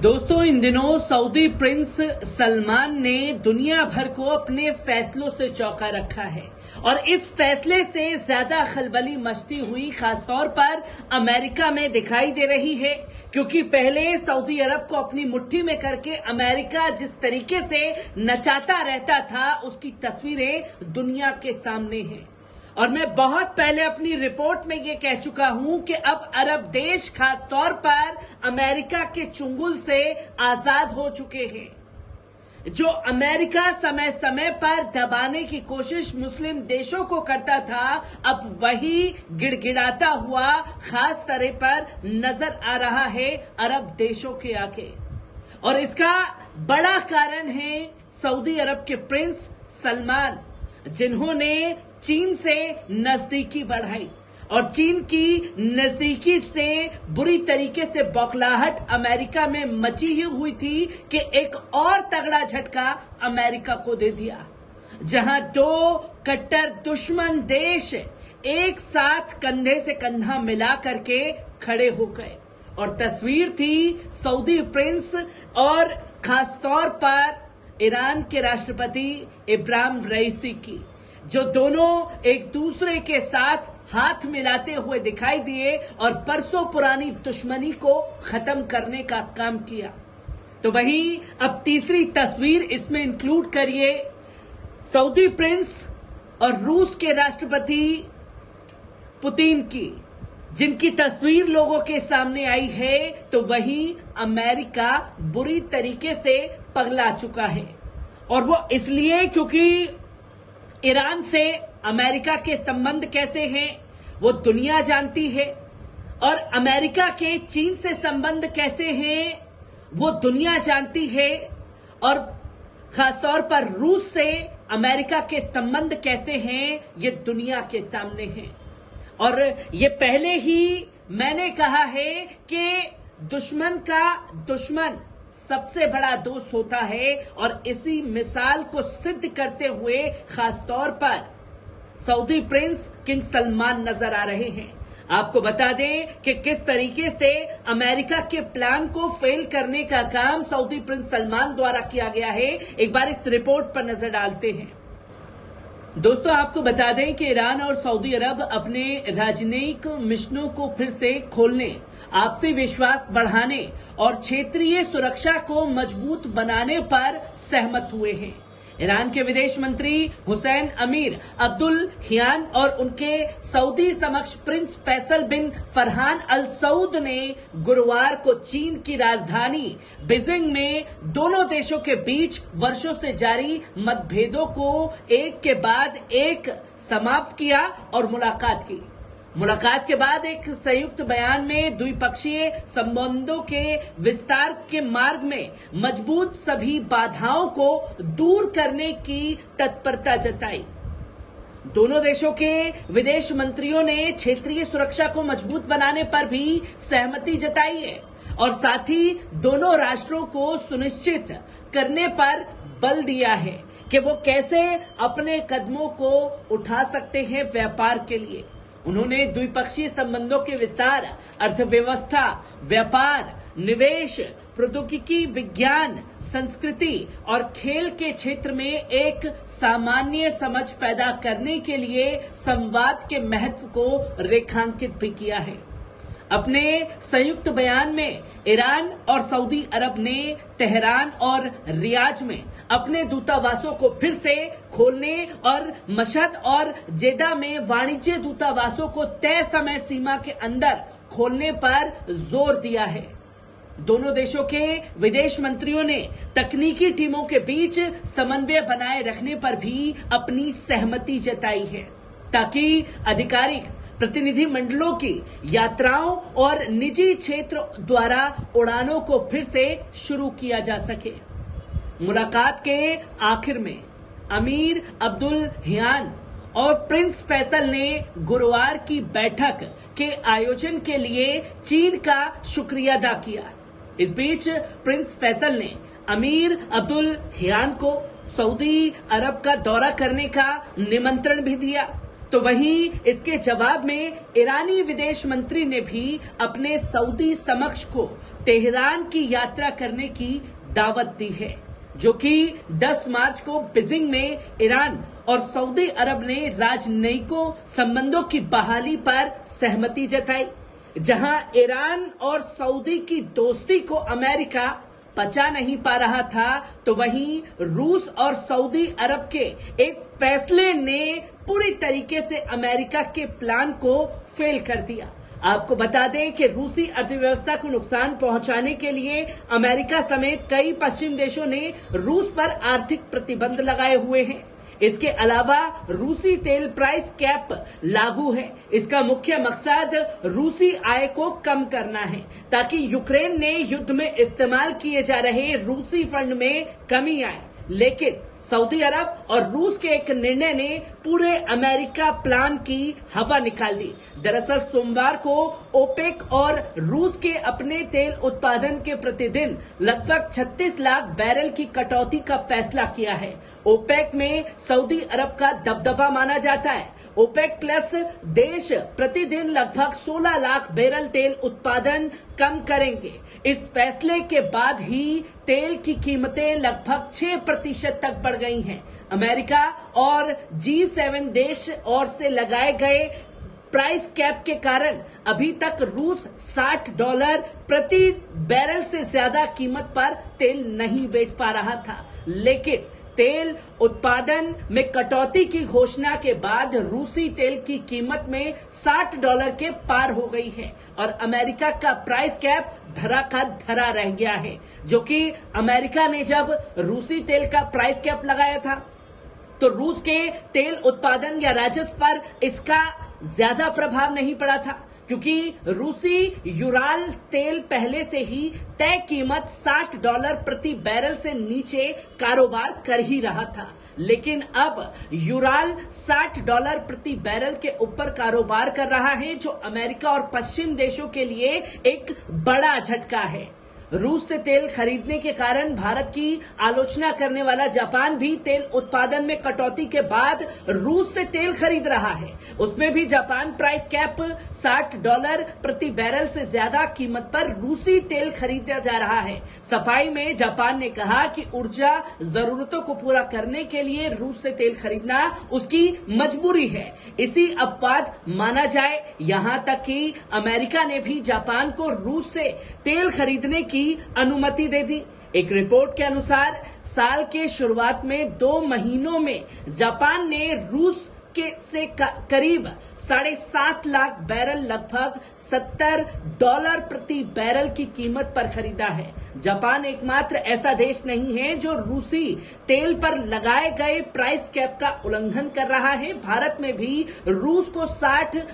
दोस्तों, इन दिनों Saudi Prince Salman ने दुनिया भर को अपने फैसलों से चौंका रखा है और इस फैसले से ज्यादा खलबली मचती हुई खासतौर पर अमेरिका में दिखाई दे रही है, क्योंकि पहले सऊदी अरब को अपनी मुट्ठी में करके अमेरिका जिस तरीके से नचाता रहता था उसकी तस्वीरें दुनिया के सामने हैं। और मैं बहुत पहले अपनी रिपोर्ट में ये कह चुका हूं कि अब अरब देश खास तौर पर अमेरिका के चुंगल से आजाद हो चुके हैं। जो अमेरिका समय समय पर दबाने की कोशिश मुस्लिम देशों को करता था, अब वही गिड़गिड़ाता हुआ खास तरह पर नजर आ रहा है अरब देशों के आगे। और इसका बड़ा कारण है सऊदी अरब के प्रिंस सलमान, जिन्होंने चीन से नजदीकी बढ़ाई और चीन की नजदीकी से बुरी तरीके से बौखलाहट अमेरिका में मची ही हुई थी कि एक और तगड़ा झटका अमेरिका को दे दिया, जहां दो कट्टर दुश्मन देश एक साथ कंधे से कंधा मिला करके खड़े हो गए। और तस्वीर थी सऊदी प्रिंस और खासतौर पर ईरान के राष्ट्रपति इब्राहिम रईसी की, जो दोनों एक दूसरे के साथ हाथ मिलाते हुए दिखाई दिए और बरसों पुरानी दुश्मनी को खत्म करने का काम किया। तो वहीं अब तीसरी तस्वीर इसमें इंक्लूड करिए सऊदी प्रिंस और रूस के राष्ट्रपति पुतिन की, जिनकी तस्वीर लोगों के सामने आई है, तो वहीं अमेरिका बुरी तरीके से पगला चुका है। और वो इसलिए क्योंकि ईरान से अमेरिका के संबंध कैसे हैं वो दुनिया जानती है, और अमेरिका के चीन से संबंध कैसे हैं वो दुनिया जानती है, और खासतौर पर रूस से अमेरिका के संबंध कैसे हैं ये दुनिया के सामने हैं। और ये पहले ही मैंने कहा है कि दुश्मन का दुश्मन सबसे बड़ा दोस्त होता है, और इसी मिसाल को सिद्ध करते हुए खासतौर पर सऊदी प्रिंस किंग सलमान नजर आ रहे हैं। आपको बता दें कि किस तरीके से अमेरिका के प्लान को फेल करने का काम सऊदी प्रिंस सलमान द्वारा किया गया है। एक बार इस रिपोर्ट पर नजर डालते हैं। दोस्तों, आपको बता दें कि ईरान और सऊदी अरब अपने राजनयिक मिशनों को फिर से खोलने, आपसी विश्वास बढ़ाने और क्षेत्रीय सुरक्षा को मजबूत बनाने पर सहमत हुए हैं। ईरान के विदेश मंत्री हुसैन अमीर अब्दुल्लाहियान और उनके सऊदी समक्ष प्रिंस फैसल बिन फरहान अल सऊद ने गुरुवार को चीन की राजधानी बीजिंग में दोनों देशों के बीच वर्षों से जारी मतभेदों को एक के बाद एक समाप्त किया और मुलाकात की। मुलाकात के बाद एक संयुक्त बयान में द्विपक्षीय संबंधों के विस्तार के मार्ग में मजबूत सभी बाधाओं को दूर करने की तत्परता जताई। दोनों देशों के विदेश मंत्रियों ने क्षेत्रीय सुरक्षा को मजबूत बनाने पर भी सहमति जताई है और साथ ही दोनों राष्ट्रों को सुनिश्चित करने पर बल दिया है कि वो कैसे अपने कदमों को उठा सकते हैं व्यापार के लिए। उन्होंने द्विपक्षीय संबंधों के विस्तार, अर्थव्यवस्था, व्यापार, निवेश, प्रौद्योगिकी, विज्ञान, संस्कृति और खेल के क्षेत्र में एक सामान्य समझ पैदा करने के लिए संवाद के महत्व को रेखांकित भी किया है। अपने संयुक्त बयान में ईरान और सऊदी अरब ने तेहरान और रियाद में अपने दूतावासों को फिर से खोलने और मशहद और जेदा में वाणिज्य दूतावासों को तय समय सीमा के अंदर खोलने पर जोर दिया है। दोनों देशों के विदेश मंत्रियों ने तकनीकी टीमों के बीच समन्वय बनाए रखने पर भी अपनी सहमति जताई है, ताकि आधिकारिक प्रतिनिधि मंडलों की यात्राओं और निजी क्षेत्र द्वारा उड़ानों को फिर से शुरू किया जा सके। मुलाकात के आखिर में अमीर अब्दुल्लाहियान और प्रिंस फैसल ने गुरुवार की बैठक के आयोजन के लिए चीन का शुक्रिया अदा किया। इस बीच प्रिंस फैसल ने अमीर अब्दुल्लाहियान को सऊदी अरब का दौरा करने का निमंत्रण भी दिया। तो वहीं इसके जवाब में ईरानी विदेश मंत्री ने भी अपने सऊदी समकक्ष को तेहरान की यात्रा करने की दावत दी है, जो कि 10 मार्च को बीजिंग में ईरान और सऊदी अरब ने राजनयिकों संबंधों की बहाली पर सहमति जताई। जहां ईरान और सऊदी की दोस्ती को अमेरिका पचा नहीं पा रहा था, तो वहीं रूस और सऊदी अरब के एक फैसले ने पूरी तरीके से अमेरिका के प्लान को फेल कर दिया। आपको बता दें कि रूसी अर्थव्यवस्था को नुकसान पहुंचाने के लिए अमेरिका समेत कई पश्चिमी देशों ने रूस पर आर्थिक प्रतिबंध लगाए हुए हैं। इसके अलावा रूसी तेल प्राइस कैप लागू है। इसका मुख्य मकसद रूसी आय को कम करना है, ताकि यूक्रेन ने युद्ध में इस्तेमाल किए जा रहे रूसी फंड में कमी आए। लेकिन सऊदी अरब और रूस के एक निर्णय ने पूरे अमेरिका प्लान की हवा निकाल दी। दरअसल सोमवार को ओपेक और रूस के अपने तेल उत्पादन के प्रतिदिन लगभग 36 लाख बैरल की कटौती का फैसला किया है। ओपेक में सऊदी अरब का दबदबा माना जाता है। ओपेक प्लस देश प्रतिदिन लगभग 16 लाख बैरल तेल उत्पादन कम करेंगे। इस फैसले के बाद ही तेल की कीमतें लगभग 6% तक बढ़ गई हैं। अमेरिका और G7 देश और से लगाए गए प्राइस कैप के कारण अभी तक रूस $60 प्रति बैरल से ज्यादा कीमत पर तेल नहीं बेच पा रहा था। लेकिन तेल उत्पादन में कटौती की घोषणा के बाद रूसी तेल की कीमत में $60 के पार हो गई है और अमेरिका का प्राइस कैप धरा का धरा रह गया है, जो कि अमेरिका ने जब रूसी तेल का प्राइस कैप लगाया था तो रूस के तेल उत्पादन या राजस्व पर इसका ज्यादा प्रभाव नहीं पड़ा था, क्योंकि रूसी यूराल तेल पहले से ही तय कीमत $60 प्रति बैरल से नीचे कारोबार कर ही रहा था। लेकिन अब यूराल $60 प्रति बैरल के ऊपर कारोबार कर रहा है, जो अमेरिका और पश्चिम देशों के लिए एक बड़ा झटका है। रूस से तेल खरीदने के कारण भारत की आलोचना करने वाला जापान भी तेल उत्पादन में कटौती के बाद रूस से तेल खरीद रहा है। उसमें भी जापान प्राइस कैप $60 प्रति बैरल से ज्यादा कीमत पर रूसी तेल खरीदा जा रहा है। सफाई में जापान ने कहा कि ऊर्जा जरूरतों को पूरा करने के लिए रूस से तेल खरीदना उसकी मजबूरी है। इसी अपवाद माना जाए, यहां तक कि अमेरिका ने भी जापान को रूस से तेल खरीदने की अनुमति दे दी। एक रिपोर्ट के अनुसार साल के शुरुआत में 2 महीनों में जापान ने रूस के से करीब 7.5 लाख बैरल लगभग $70 प्रति बैरल की कीमत पर खरीदा है। जापान एकमात्र ऐसा देश नहीं है जो रूसी तेल पर लगाए गए प्राइस कैप का उल्लंघन कर रहा है। भारत में भी रूस को $60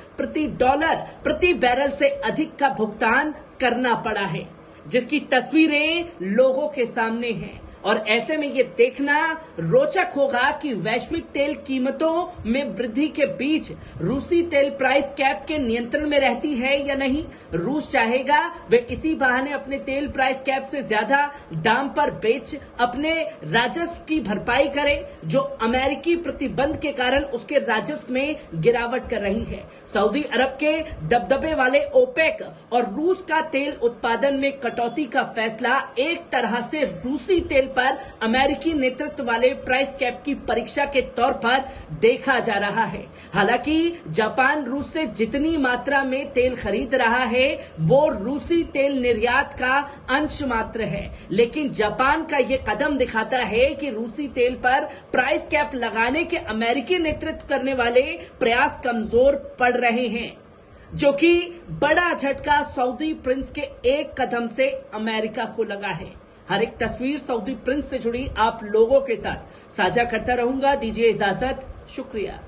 प्रति बैरल से अधिक का भुगतान करना पड़ा है, जिसकी तस्वीरें लोगों के सामने हैं। और ऐसे में ये देखना रोचक होगा कि वैश्विक तेल कीमतों में वृद्धि के बीच रूसी तेल प्राइस कैप के नियंत्रण में रहती है या नहीं। रूस चाहेगा वे इसी बहाने अपने तेल प्राइस कैप से ज्यादा दाम पर बेच अपने राजस्व की भरपाई करे, जो अमेरिकी प्रतिबंध के कारण उसके राजस्व में गिरावट कर रही है। सऊदी अरब के दबदबे वाले ओपेक और रूस का तेल उत्पादन में कटौती का फैसला एक तरह से रूसी तेल पर अमेरिकी नेतृत्व वाले प्राइस कैप की परीक्षा के तौर पर देखा जा रहा है। हालांकि जापान रूस से जितनी मात्रा में तेल खरीद रहा है वो रूसी तेल निर्यात का अंश मात्र है, लेकिन जापान का ये कदम दिखाता है कि रूसी तेल पर प्राइस कैप लगाने के अमेरिकी नेतृत्व करने वाले प्रयास कमजोर पड़ रहे हैं, जो कि बड़ा झटका सऊदी प्रिंस के एक कदम से अमेरिका को लगा है। हर एक तस्वीर सऊदी प्रिंस से जुड़ी आप लोगों के साथ साझा करता रहूंगा। दीजिए इजाजत, शुक्रिया।